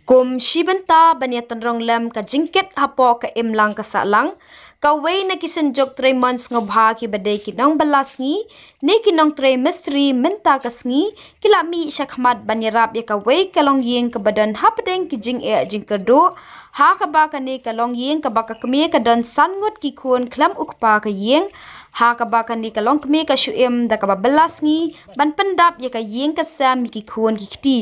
Kum shibenta banyatan rong lem ka jingket hapo ka imlang ka salang ka way na kisenjok 3 months ngobha ki badai kinong balas ngi ni kinong 3 Mistri menta kasngi kilami syakmat banyarap ya ka way kalong yeng ka badan hapdeng ki jing e jing kerdo ha ka ba ka ni kalong yeng ka ba ka kemi ka don sangut ki kun klam ukpa ka yeng ha ka ba ka ni kalong kemi ka shuim da ka ba balas ngi ban pendap ya ka yeng ka sam ki kun ki kti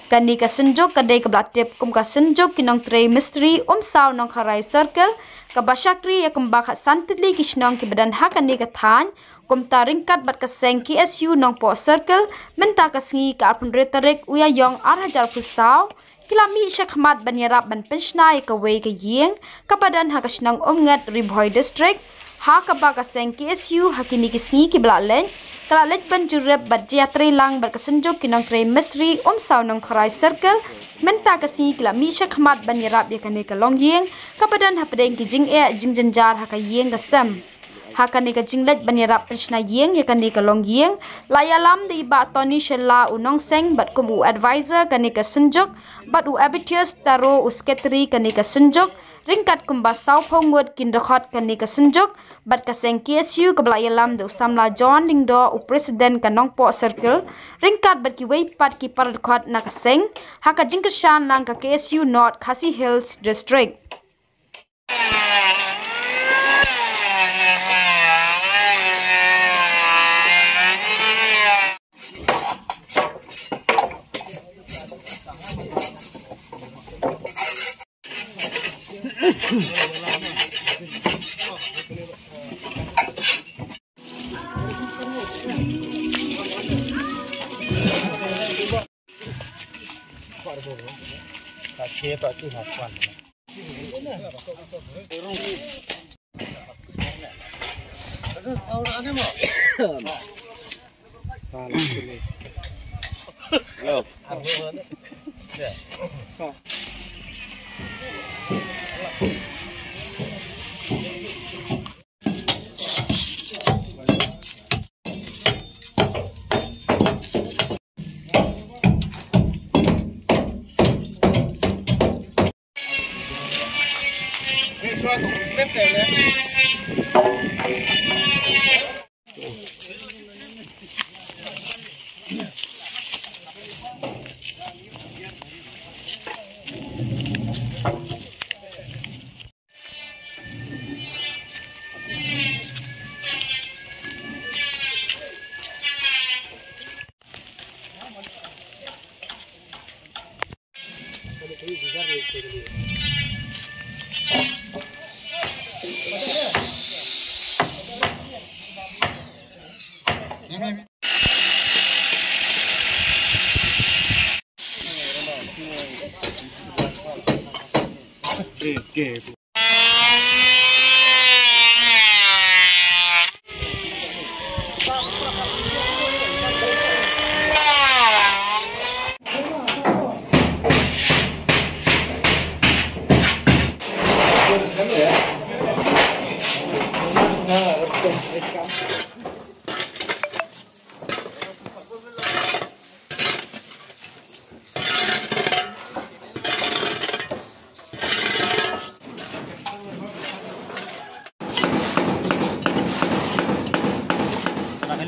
kani ka senjok kadai ka blatip kum ka senjok kinong 3 Mistri saw nong kharai circle ka basyakri ya kum ba kha santili kisnong ki badan ha kani ka than kum ta ringkat bat ka seng ki SU nong po circle menta ka sngi ka apun retarik uya yong 8000 pusaw kilami syakmat banyarap ban Pynshna ya ka way ka yeng ka badan ha ka snong Umnget Ribhoy district ha ka ba ka seng ki SU ha kini ki sngi ki blalen kala lej ban jurep bat jatri lang bar kasenjok kinong 3 Mistri saw nong kharai circle menta kasi kila mi syakmat ban yarap ya kane ka long yeng ka badan ha pedeng ki jing e jing jenjar ha ka yeng ka sam ha kane ka jing lej ban yarap Pynshna yeng ya kane ka long yeng layalam di ba toni shella unong seng bat kum u advisor kane ka senjok bat u abitius taro usketri kane ka senjok ringkat kumba saw Ngut kin Dkhot kani ka senjok bat ka seng KSU ka belayalam de usamla John lingdo u president kanong po circle ringkat bat ki way pat ki par Dkhot na ka seng ha ka jingkashan lang ka KSU North Khasi Hills district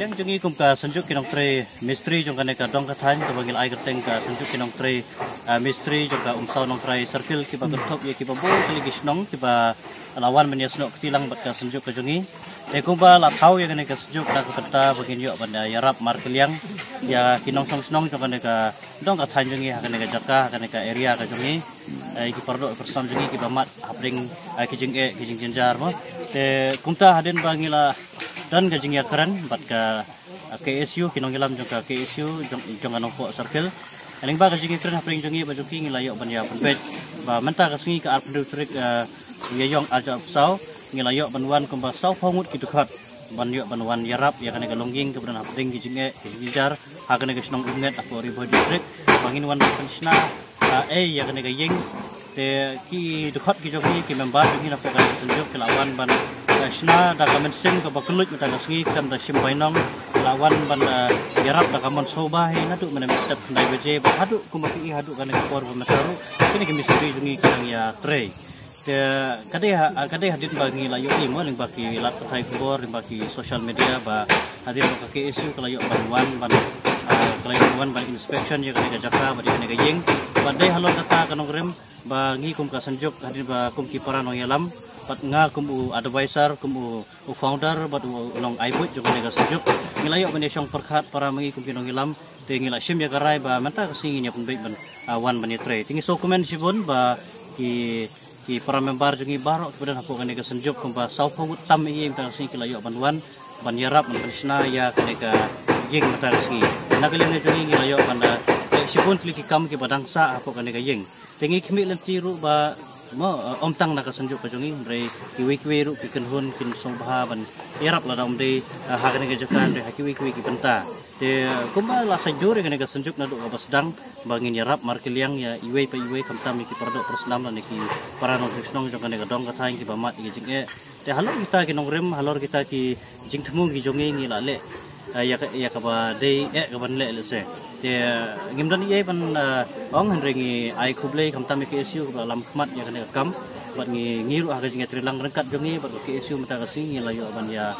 Kalian jungi kum ka senjuk kinong 3 Mistri jong kane ka dong ka than ka bangil ai kerteng ka senjuk kinong 3 Mistri jong ka saw nong 3 circle ki ba berthop ye ki ba bo kali gisnong ki ba lawan menyesno ketilang bat ka senjuk ka jungi kum ba la thau ye kane ka senjuk na ka peta bagin yo banda Iarap markeliang ya kinong song snong jong kane ka dong ka than jungi ha kane ka jaka kane ka area ka jungi ki pardo person jungi ki ba mat hapring ki jing e ki jing jenjar mo te kumta haden bangila dan gajing ya keren bat ka KSU kinong ilam jong ka KSU jong anong po circle Aling ba kasi ngitren hapring jungi ba juki ngilayo banya penpet ba menta kasi ka arpendu trik ngayong aja sau ngilayo banwan kumba sau Ngut ki Dkhot banyo banwan Iarap ya kana galongging kemudian hapring gijinge gijar hakane gesnong Umnget aku ribo distrik bangin wan Pynshna ya kana gayeng te ki Dkhot ki jogi ki member jungi na pokan senjuk kelawan ban Pynshna da kamen sing ka bakulut mata gasngi kam da sim bainong lawan ban Iarap da kamon soba he nadu menem step ndai beje ba hadu kumaki hadu kana kor pemetaru kini ke Mistri jungi kang ya tre ke kadai hadin bagi layo imo ling bagi lat thai kor ling bagi social media ba hadin ba ke isu kalayo banwan ban kalayo banwan ban inspection ya kana jaka ba kana gayeng badai halon kata kanong rem ba ngi kum ka sanjuk hadin ba kum ki parano yalam pat nga kum advisor kum founder bat long aibut juga nega sanjuk ngilayo ban syong perkhat para mengi kum kinong ilam te ngila sim ya karai ba menta kasingi nya pun baik ban wan ban tre tingi so komen sibun ba ki para member jungi barok kemudian aku kan nega sanjuk kum ba sau Ngut tam i menta kasingi kilayo ban wan ban Iarap ban Pynshna ya kaneka yeng menta kasingi nakalin jungi ngilayo ban sibun kliki kam ki Dangsah aku kan nega yeng tingi khmi lenti ru ba om tang nak senjuk kajungi dari kiwi ru piken hun kin song bah ban Iarap la dom de hagan ke jakan de kiwi ki penta de kumba la sajur ke ga senjuk na do ba sedang bangin Iarap markiliang ya iwe pa iwe kam tam ki pardo persnam la ki parano krisnong jakan ga dong ka thaing ki bamat ki jinge de halor kita ki nongrem halor kita ki jing themu ki jongi ngi la le ya ka ba de ka ban le se te ngimdan ye ban ong henrengi ai khuble kamtam ke isu ba lam khmat ya kana kam bat ngiru aga jinga trilang rengkat jongi bat ke isu mata kasing layo ban ya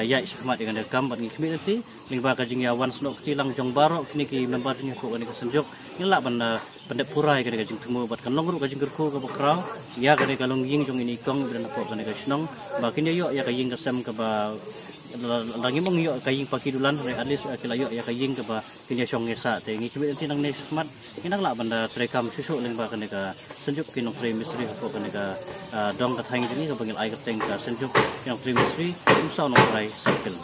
ya khmat ya kana kam bat ngi khmi ti lingba ka jingya wan snok tilang jong barok kini ki member ni ko kana senjuk ngila ban pendek purai kana jing temu bat kan longru ka jing gerku ka bakrau ya kana kalong ying jong ini kong dan ko kana snong ba kini yo ya ka ying kasem ka ba lagi mong yo kaying pakidulan re alis akilayo ya kaying ke ba kinya syong ngesa te ngi kibe tinang ne smart inang la banda trekam susu leng ba kana ka senjuk kinong tre Mistri ko kana ka dong ka thangi ni ka bangil ai ka teng ka senjuk kinong tre Mistri umsaw no rai circle